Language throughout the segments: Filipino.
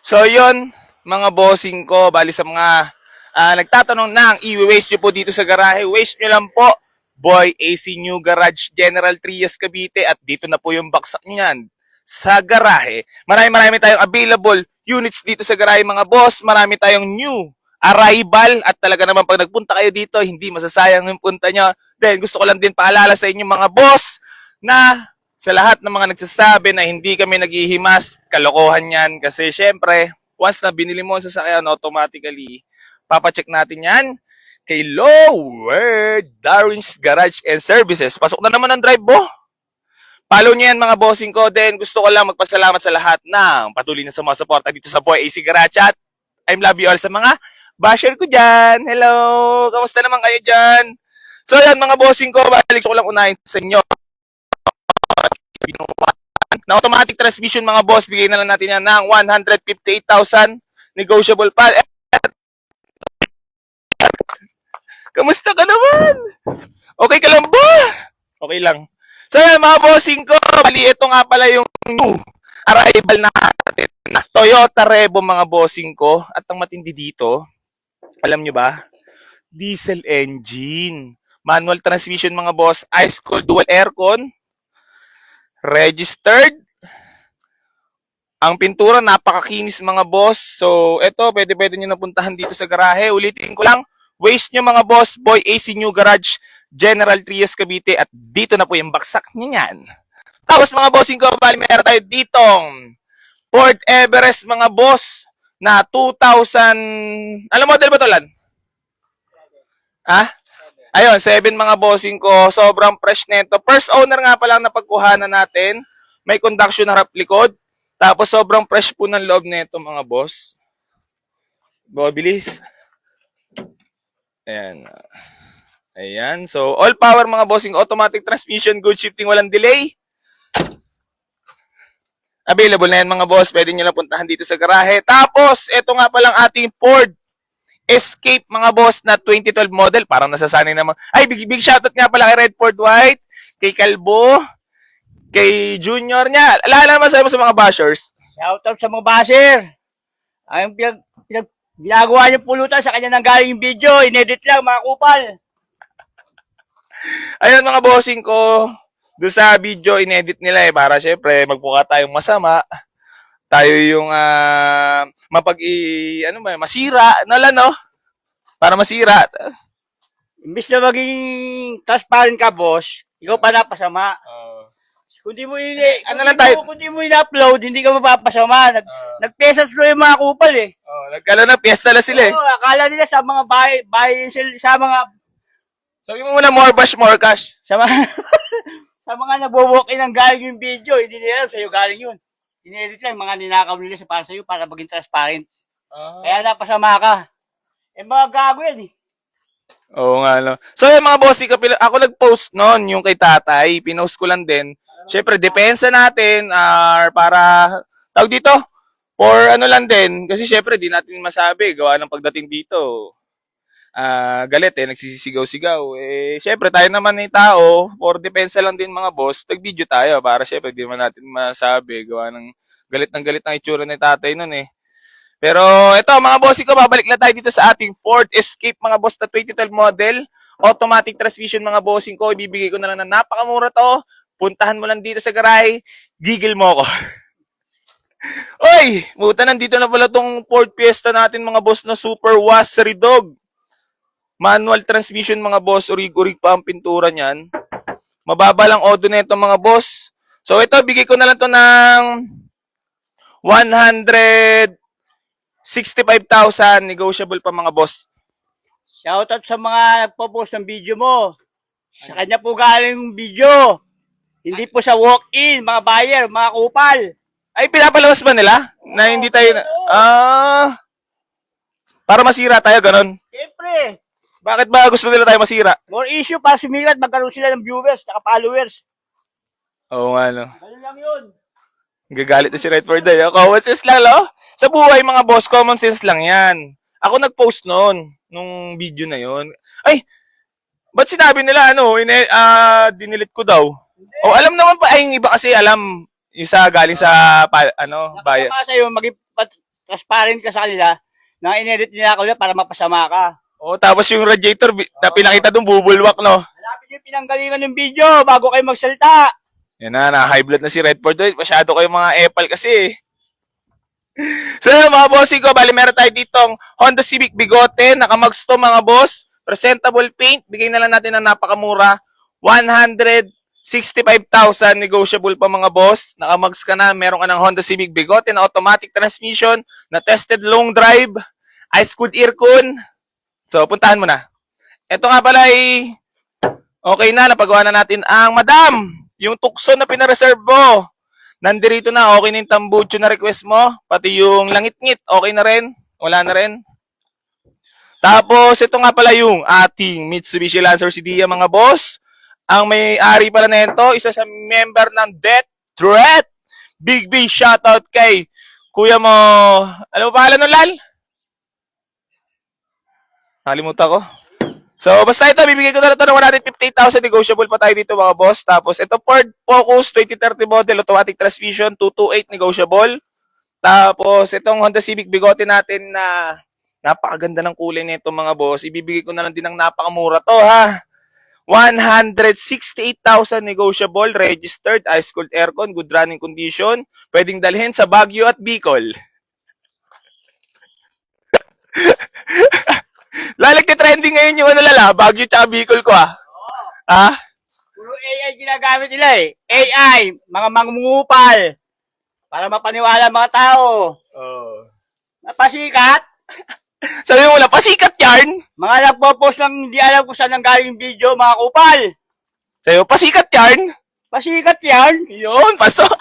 So yun, mga bossing ko, bali sa mga nagtatanong ng i-waste nyo po dito sa garahe, waste nyo lang po, Boy AC New Garage General Trias Cavite, at dito na po yung baksak niyan sa garahe. Marami tayong available units dito sa garahe mga boss, marami tayong new arrival, at talaga naman pag nagpunta kayo dito, hindi masasayang yung punta nyo. Then gusto ko lang din paalala sa inyo mga boss na sa lahat ng mga nagsasabi na hindi kami naghihimas, kalokohan yan. Kasi syempre, once na binili mo ang sasakyan, automatically, papacheck natin yan kay Lower Darwin's Garage and Services. Pasok na naman ang drive mo. Follow niyo yan mga bossing ko. Then gusto ko lang magpasalamat sa lahat ng patuloy na sumusuporta dito sa Boy AC Garage. At I'm love you all sa mga basher ko dyan. Hello! Kamusta naman kayo dyan? So yan mga bossing ko, balik ko lang unahin sa inyo na automatic transmission mga boss, bigay na lang natin yan ng 158,000 negotiable pa. Kamusta ka naman? Okay ka lang ba? Okay lang. So yan mga bossing ko, bali ito nga pala yung new arrival natin na Toyota Revo mga bossing ko. At ang matindi dito, alam nyo ba? Diesel engine. Manual transmission mga boss, ice cold dual aircon, registered. Ang pintura, napakakinis mga boss. So, eto, pwede nyo napuntahan dito sa garahe. Ulitin ko lang, waste nyo mga boss, Boy AC New Garage, General Trias Cavite, at dito na po yung baksak niya yan. Tapos mga bossing ko, bali meron tayo ditong Ford Everest mga boss na 2000, alam model ba to, Lan? Ha? Ayun, 7 mga bossing ko, sobrang fresh nito. First owner nga pa lang na pagkuhanan natin. May conduction harap likod. Tapos sobrang fresh po ng loob nito mga boss. Bilis. Ayan. Ayan. So, all power mga bossing, automatic transmission, good shifting, walang delay. Available na yan mga boss. Pwede nyo lang puntahan dito sa garahe. Tapos, ito nga palang ating Ford Escape mga boss na 2012 model. Parang nasasanay naman. Ay, big shoutout nga pala kay Red Ford White, kay Calbo, kay Junior niya. Alala naman sa mga bashers. Shoutout sa mga basher. Ang ginagawa niyo pulutan sa kanya nang galing yung video. Inedit lang mga kupal. Ayun mga bossing ko, doon sa video inedit nila para syempre magmukha tayong masama. Tayo yung masira, no? Para masira. Imbis na maging transparent ka, boss, ikaw pa napasama. Kundi mo in-upload, hindi ka mapapasama. Nagpesas lo yung mga kupal eh. Nagkala na, piyesta na sila eh. Akala nila sa mga sa mga Sabi mo muna, more bash, more cash. sa mga sa mga nagwo-walk-in ang galing yung video, hindi nila alam sa'yo galing yun. Inedit lang mga ninakaw nila para sa'yo para maging transparent. Kaya napasama ka. Eh mga gago yan eh. Oo nga, no. So, yung mga bossy, ako nag-post noon, yung kay tatay, pinost ko lang din. Siyempre, depensa natin, para, tawag dito, for ano lang din, kasi siyempre, di natin masabi, gawa ng pagdating dito, galit nagsisigaw-sigaw. Siyempre, tayo naman ni tao, for depensa lang din mga boss, nag-video tayo, para siyempre, di naman natin masabi, gawa ng galit ng itsura ni tatay nun eh. Pero ito mga bossy ko, babalik na tayo dito sa ating Ford Escape mga boss na 2012 model. Automatic transmission mga bossing ko. Ibibigay ko na lang na napakamura to. Puntahan mo lang dito sa garahe. Gigil mo ako. Oy! Muta, nandito na pala tong Ford Fiesta natin mga boss na Super Wassery Dog. Manual transmission mga boss. Urig-urig pa ang pintura niyan. Mababa lang odo na ito mga boss. So ito, bigay ko na lang to ng 165,000 negotiable pa mga boss. Shoutout sa mga nagpo-post ng video mo. Sa kanya po galing yung video. Hindi po sa walk-in, mga buyer, mga kupal. Ay, pinapalabas ba nila? Na hindi tayo na... para masira tayo, ganun. Siyempre, Bakit ba gusto nila tayo masira? more issue para sumikat, magkaroon sila ng viewers, saka followers. Oo nga, no. Ganun lang yun. Gagalit na si Redford eh. Common sense lang, no? Sa buhay, mga boss, common sense lang yan. Ako nag-post noon, nung video na yon. Ay, ba't sinabi nila, dinilit ko daw? O, alam naman pa, ay, yung iba kasi alam, yung sa galing sa, bayan. Nakasama sa'yo, maging transparent ka sa kanila, na inedit nila ako para mapasama ka. Oh, tapos yung radiator na pinakita doon bubulwak, no? Hanapin yung pinanggalingan ng video bago kayo magsalita. Yan na, high blood na si Redford. Masyado kayo mga epal kasi. So, mga bossing ko, bali meron tayo ditong Honda Civic Bigote, nakamags to mga boss. Presentable paint, bigay na lang natin ng napakamura. 165,000, negotiable pa mga boss. Nakamags ka na, meron ka ng Honda Civic Bigote na automatic transmission, na tested long drive, ice-cooled aircon. So, puntahan mo na. Ito nga pala ay okay na, napagawa na natin ang madam. Yung tukso na pinareserve mo. Nandirito na, okay na yung tambucho na request mo. Pati yung langit-ngit, okay na rin. Wala na rin. Tapos, ito nga pala yung ating Mitsubishi Lancer CDIA mga boss. Ang may-ari pala na ito, isa sa member ng Death Threat. Big shoutout kay kuya mo. Ano ba pangalan nun, Lal? Nakalimutan ko. So, basta ito, bibigay ko na ito ng 158,000. Negotiable pa tayo dito mga boss. Tapos, ito Ford Focus 2030 model, automatic transmission, 228 negotiable. Tapos, itong Honda Civic Bigote natin na napakaganda ng kulay nito mga boss. Ibibigay ko na lang din ng napakamura to ha. 168,000 negotiable, registered, ice-cooled aircon, good running condition. Pwedeng dalhin sa Baguio at Bicol. Trending ngayon yung ano lala, Baguio tsaka Bicol ko ah. Ha? Puro AI ginagamit nila eh. AI, mga mangungupal. Para mapaniwala ang mga tao. Napasikat. Sabi mo lang, pasikat yarn. Mga nagpo-post ng hindi alam kung saan nanggaling yung video, mga kupal. Sabi mo, pasikat yarn. Pasikat yan. Yun, pasok.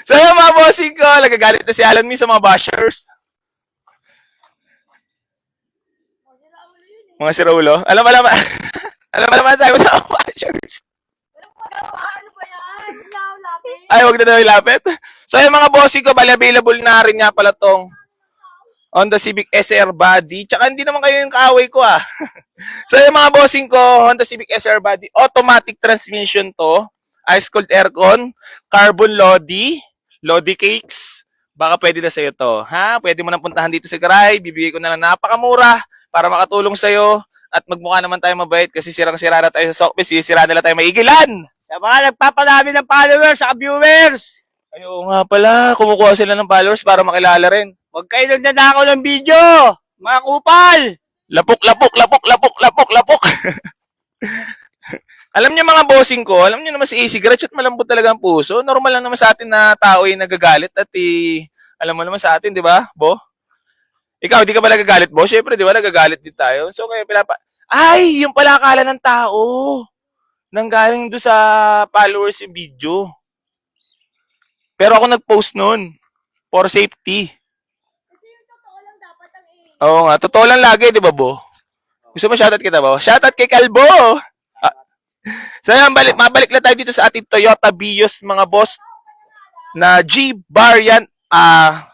So yung mga bossing ko, nagagalit na si Alan Mi sa mga bashers. Mga siraulo. Alam naman sabi ko sa mga bashers. Ano ba yan? Lapit. Ay, wag na daw ilapit. So yung mga bossing ko, bali available na rin nga pala tong Honda Civic SR body. Tsaka hindi naman kayo yung kaaway ko ah. So yung mga bossing ko, Honda Civic SR body, automatic transmission to. Ice-cooled aircon, carbon Lodi cakes. Baka pwede na sa'yo to. Ha? Pwede mo nang puntahan dito sa garahe. Bibigay ko na lang napakamura para makatulong sa'yo. At magmukha naman tayo mabait kasi sirang-sira na tayo sa Sokbis. Sisira nila tayo maigilan. Sa mga nagpapadami ng followers, sa viewers. Ayun nga pala. Kumukuha sila ng followers para makilala rin. Huwag kayo nagnanakaw ng video. Mga kupal. Lapok. Alam niyo mga bossing ko, alam niyo naman si AC Garage at malambot talaga ang puso. Normal lang naman sa atin na tao ay nagagalit at alam mo naman sa atin, di ba, Bo? Ikaw, di ka ba nagagalit, Bo? Siyempre, di ba, nagagalit din tayo. So, kaya ay, yung pala akala ng tao. Nanggaling doon sa followers yung video. Pero ako nag-post nun. For safety. Kasi yung totoo lang dapat ang Oo nga, totoo lang lagi, di ba, Bo? Gusto mo shoutout kita, Bo? Shoutout kay Calbo! So yan, mabalik lang tayo dito sa ating Toyota Vios mga boss na G variant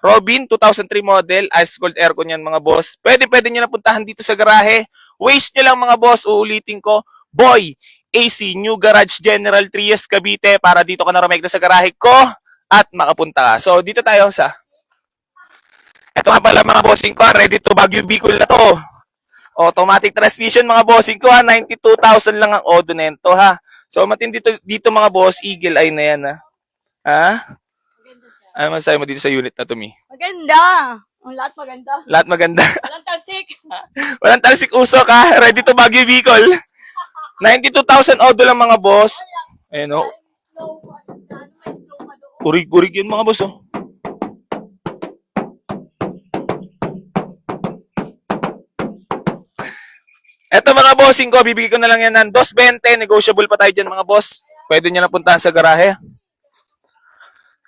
Robin 2003 model, ice-cold aircon yan mga boss. Pwede nyo na puntahan dito sa garahe. Waste nyo lang mga boss, uulitin ko, Boy AC New Garage General Trias Cavite para dito ka na rumekta sa garahe ko at makapunta ka. So dito tayo sa eto nga pala mga bossing ko, ready to Baguio Bicol na to. Automatic transmission mga bossing ko ha, 92,000 lang ang odo nento ha. So matindi dito mga boss, eagle eye na yan ha. Ha? Maganda siya. Ano masasabi mo dito sa unit na to, Mi? Maganda. Ang lahat maganda. Lahat maganda. Walang talsik. Walang talsik usok ha, ready to Baguio Bicol. 92,000 odo lang mga boss. Ayun o. Slow pa. May slow pa doon. Kurig-kurig yun mga boss oh. Eto mga bossing ko, bibigay ko na lang yan ng 220. Negotiable pa tayo dyan mga boss. Pwede nyo na puntahan sa garahe.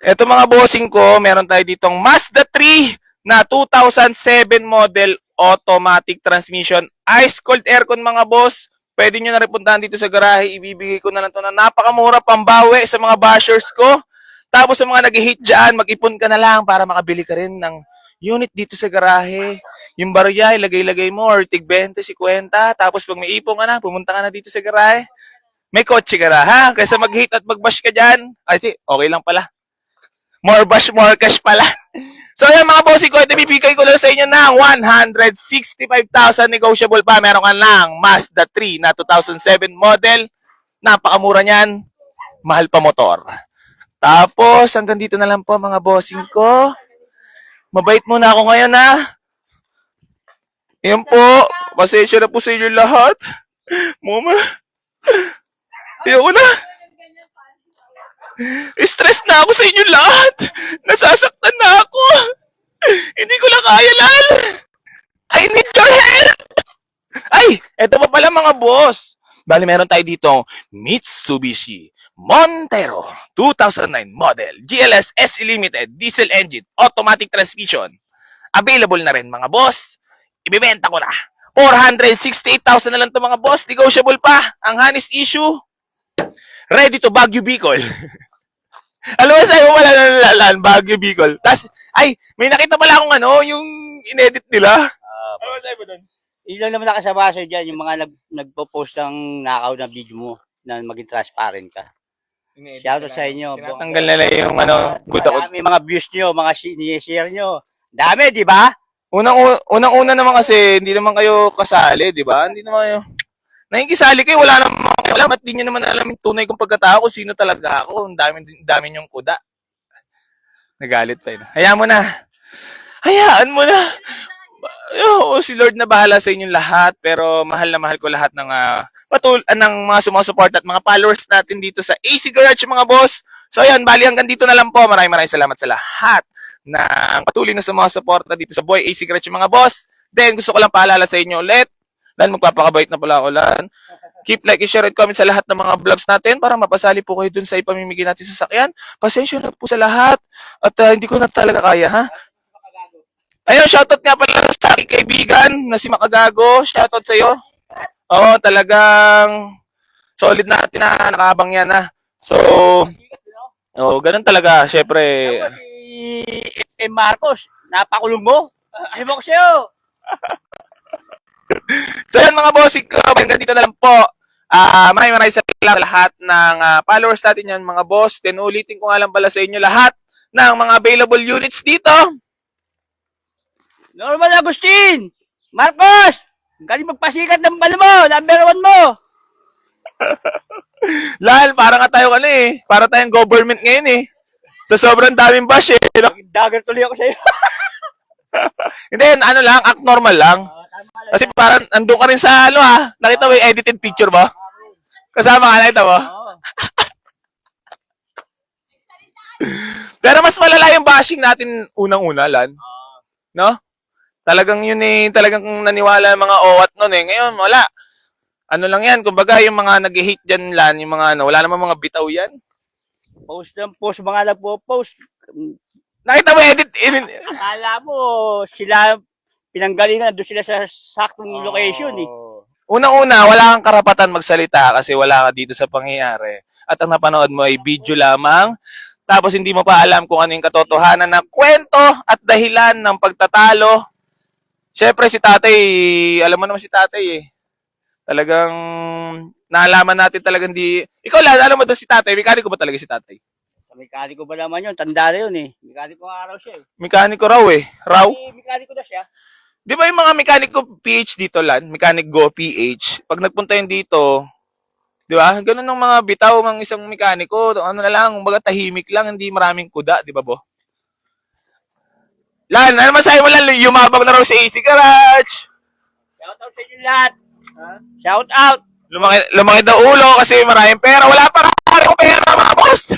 Eto mga bossing ko, meron tayo ditong Mazda 3 na 2007 model automatic transmission. Ice-cold aircon mga boss. Pwede nyo na rin puntahan dito sa garahe. Ibibigay ko na lang ito na napakamura pambawi sa mga bashers ko. Tapos sa mga nag-hate dyan, mag-ipon ka na lang para makabili ka rin ng unit dito sa garahe. Yung barya, ilagay-lagay mo, or tig 20, 50. Tapos pag may ipon ka na, pumunta ka na dito sa garahe. May kotse ka na, ha? Kaysa mag-hate at mag-bash ka dyan. Ay, okay lang pala. More bash, more cash pala. So yan mga bossing ko, ito bibigay ko lang sa inyo ng 165,000 negotiable pa. Meron ka lang Mazda 3 na 2007 model. Napakamura niyan. Mahal pa motor. Tapos, hanggang dito na lang po mga bossing ko. Mabait muna ako ngayon ha. Yan po. Pasensya na po sa inyo lahat. Mama. Ayoko na. Stress na ako sa inyo lahat. Nasasaktan na ako. Hindi ko na kaya, Lal. I need your help. Ay, eto pa pala mga boss. Bali, meron tayo dito Mitsubishi Montero 2009 model GLS SE Limited diesel engine automatic transmission. Available na rin mga boss. Ibebenta ko na. 468,000 na lang to mga boss. Negotiable pa. Ang honest issue. Ready to Baguio Bicol. Alam mo sa'yo wala nalalaan Baguio Bicol. Tapos, ay, may nakita pala akong yung inedit nila. Ano ba sa'yo ba doon? Yun lang naman nakasama sa'yo dyan, yung mga nagpo-post ng nakaw na video mo na maging transparent ka. Shoutout sa inyo. Tinatanggal nila yung good ako. May mga views nyo, mga share nyo. Dami, di ba? Unang-una naman kasi, hindi naman kayo kasali, di ba? Hindi naman kayo. Nakikisali kayo, wala naman kayo alam at di nyo naman alam yung tunay kong pagkatao kung sino talaga ako. Ang dami nyong kuda. Nagalit pa yun. Hayaan mo na. Hayaan mo na. Oo, si Lord na bahala sa inyong lahat, pero mahal na mahal ko lahat ng ng mga sumusuporta at mga followers natin dito sa AC Garage mga boss. So ayan, bali hanggang dito na lang po. Maraming salamat sa lahat na patuloy na sumusuporta dito sa Boy AC Garage mga boss. Then gusto ko lang paalala sa inyo ulit. Lan, magpapakabait na pala ako, Lan. Keep like, share, and comment sa lahat ng mga vlogs natin para mapasali po kayo dun sa ipamimigay natin sa sakyan. Pasensya na po sa lahat at hindi ko na talaga kaya, ha? Ayun, shoutout nga pala sa aking kaibigan na si Makagago. Shoutout sa iyo. Oo, talagang solid na natin na nakabang yan, ha? So, ganun talaga, syempre. Si Marcos, napakulong mo. Hindi mo ko sa'yo. So yan mga bossing ko, hanggang dito na lang po. Maraming salamat sa lahat ng followers natin yan mga boss. Then ulitin ko nga lang pala sa inyo lahat ng mga available units dito. Normal Agustin! Marcos! Galing magpasikat ng balo mo! Number 1 mo! Lal, para nga tayo para tayong government ngayon Sa sobrang daming bash Dagger tuloy ako sa'yo. Hindi, lang, act normal lang. Kasi parang andun ka rin sa nakita mo yung edited picture mo? Kasama ka, nakita mo? Pero mas malala yung bashing natin unang-una, Lan. No? Talagang yun talagang naniwala mga OWAT nun Ngayon, wala. Ano lang yan, kumbaga yung mga nag-hate dyan, Lan, yung mga wala naman mga bitaw yan. Post ng post, mga nagpo-post. Nakita mo edit? Akala mo, sila, pinanggalingan, doon sila sa saktong location Unang-una, wala kang karapatan magsalita kasi wala ka dito sa pangyayari. At ang napanood mo ay video lamang. Tapos hindi mo pa alam kung ano yung katotohanan ng kwento at dahilan ng pagtatalo. Siyempre si tatay, alam mo naman si tatay Talagang naalaman natin talagang di... Ikaw lang, alam mo doon si tatay, mekaniko ba talaga si tatay? Sa mekaniko ba naman yun? Tanda na yun Mekaniko nga araw siya Mekaniko raw Raw? Mekaniko na siya. Di ba yung mga mekaniko PH dito Lan? Mechanic Go PH. Pag nagpunta yun dito, di ba? Ganun ng mga bitaw ng isang mekaniko. Ano na lang, kumbaga tahimik lang, hindi maraming kuda, di ba bo? Lan, ano masahe mo Lan? Yumabang na raw sa AC Garage. Shout out sa inyo lahat. Shout out. Lumaki daw ulo kasi maraming pera. Wala pa rin pera mga boss.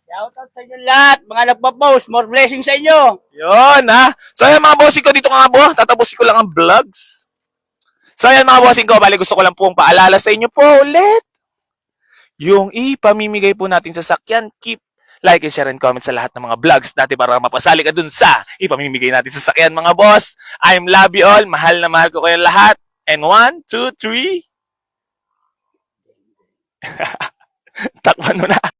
Shout out sa inyo lahat. Mga nagpa-post. More blessings sa inyo. Yun So ayan mga bossing ko, dito nga bo. Tatapusin ko lang ang vlogs. So ayan mga bossing ko, bali gusto ko lang pong paalala sa inyo po ulit. Yung ipamimigay po natin sa sakyan, keep like and share and comment sa lahat ng mga vlogs natin para mapasali ka dun sa ipamimigay natin sa sakyan mga boss. I'm love you all. Mahal na mahal ko kayong lahat. And 1, 2, 3. Takpan mo na.